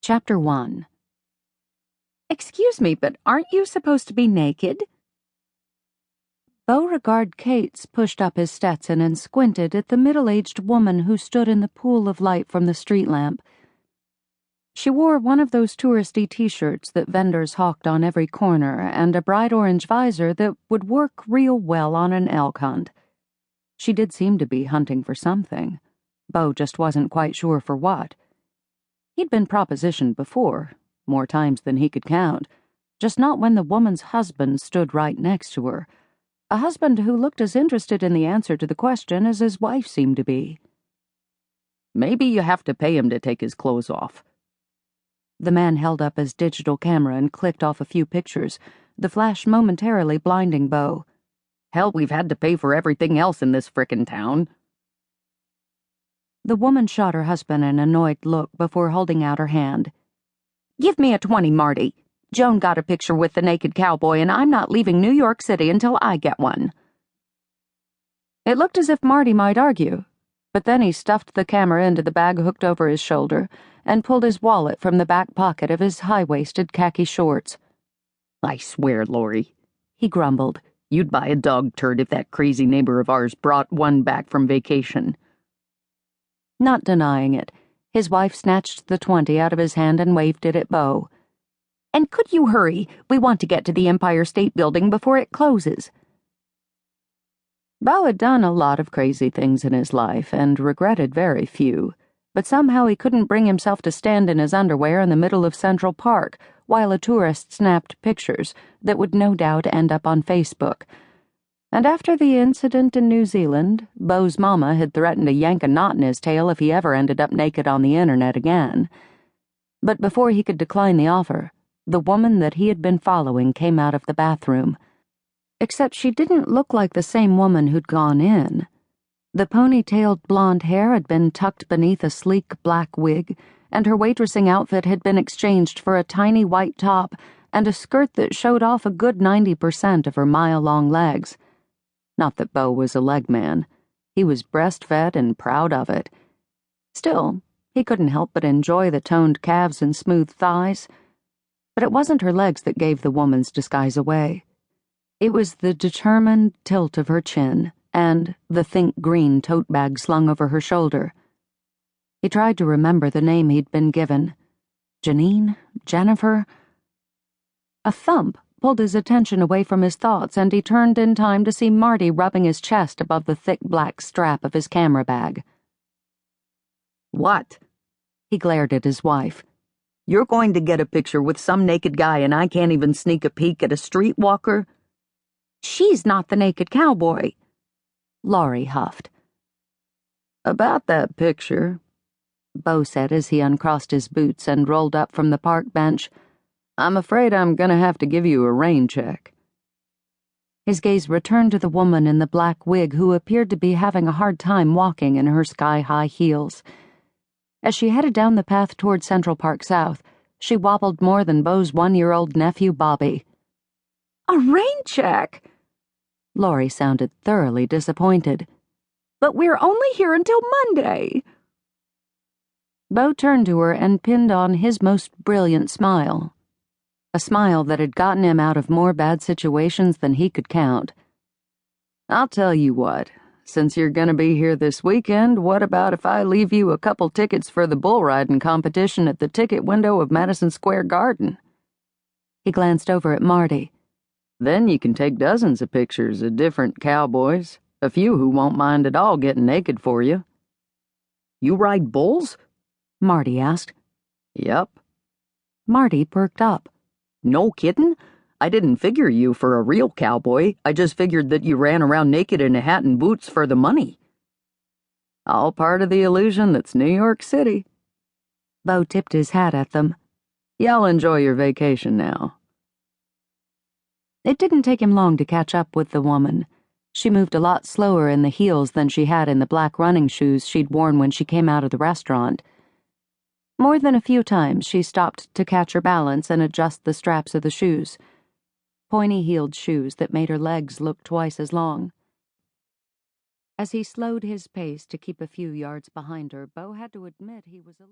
Chapter 1. "Excuse me, but aren't you supposed to be naked?" Beauregard Cates pushed up his Stetson and squinted at the middle-aged woman who stood in the pool of light from the street lamp. She wore one of those touristy t-shirts that vendors hawked on every corner and a bright orange visor that would work real well on an elk hunt. She did seem to be hunting for something. Beau just wasn't quite sure for what. He'd been propositioned before, more times than he could count, just not when the woman's husband stood right next to her, a husband who looked as interested in the answer to the question as his wife seemed to be. "Maybe you have to pay him to take his clothes off." The man held up his digital camera and clicked off a few pictures, the flash momentarily blinding Beau. "Hell, we've had to pay for everything else in this frickin' town." The woman shot her husband an annoyed look before holding out her hand. "Give me a 20, Marty. Joan got a picture with the naked cowboy, and I'm not leaving New York City until I get one." It looked as if Marty might argue, but then he stuffed the camera into the bag hooked over his shoulder and pulled his wallet from the back pocket of his high-waisted khaki shorts. "I swear, Lori," he grumbled, "you'd buy a dog turd if that crazy neighbor of ours brought one back from vacation." Not denying it, his wife snatched the 20 out of his hand and waved it at Beau. "And could you hurry? We want to get to the Empire State Building before it closes." Beau had done a lot of crazy things in his life and regretted very few, but somehow he couldn't bring himself to stand in his underwear in the middle of Central Park while a tourist snapped pictures that would no doubt end up on Facebook. And after the incident in New Zealand, Beau's mama had threatened to yank a knot in his tail if he ever ended up naked on the internet again. But before he could decline the offer, the woman that he had been following came out of the bathroom. Except she didn't look like the same woman who'd gone in. The ponytailed blonde hair had been tucked beneath a sleek black wig, and her waitressing outfit had been exchanged for a tiny white top and a skirt that showed off a good 90% of her mile-long legs. Not that Beau was a leg man. He was breastfed and proud of it. Still, he couldn't help but enjoy the toned calves and smooth thighs. But it wasn't her legs that gave the woman's disguise away. It was the determined tilt of her chin and the think green tote bag slung over her shoulder. He tried to remember the name he'd been given. Janine? Jennifer? A thump pulled his attention away from his thoughts, and he turned in time to see Marty rubbing his chest above the thick black strap of his camera bag. "What?" He glared at his wife. "You're going to get a picture with some naked guy and I can't even sneak a peek at a streetwalker?" "She's not the naked cowboy," Laurie huffed. "About that picture," Beau said as he uncrossed his boots and rolled up from the park bench, "I'm afraid I'm gonna have to give you a rain check." His gaze returned to the woman in the black wig who appeared to be having a hard time walking in her sky-high heels. As she headed down the path toward Central Park South, she wobbled more than Beau's 1-year-old nephew Bobby. "A rain check?" Laurie sounded thoroughly disappointed. "But we're only here until Monday." Beau turned to her and pinned on his most brilliant smile. A smile that had gotten him out of more bad situations than he could count. "I'll tell you what, since you're gonna be here this weekend, what about if I leave you a couple tickets for the bull riding competition at the ticket window of Madison Square Garden?" He glanced over at Marty. "Then you can take dozens of pictures of different cowboys, a few who won't mind at all getting naked for you." "You ride bulls?" Marty asked. "Yep." Marty perked up. "No kiddin'? I didn't figure you for a real cowboy. I just figured that you ran around naked in a hat and boots for the money." "All part of the illusion that's New York City." Beau tipped his hat at them. "Y'all enjoy your vacation now." It didn't take him long to catch up with the woman. She moved a lot slower in the heels than she had in the black running shoes she'd worn when she came out of the restaurant. More than a few times she stopped to catch her balance and adjust the straps of the shoes. Pointy-heeled shoes that made her legs look twice as long. As he slowed his pace to keep a few yards behind her, Beau had to admit he was a little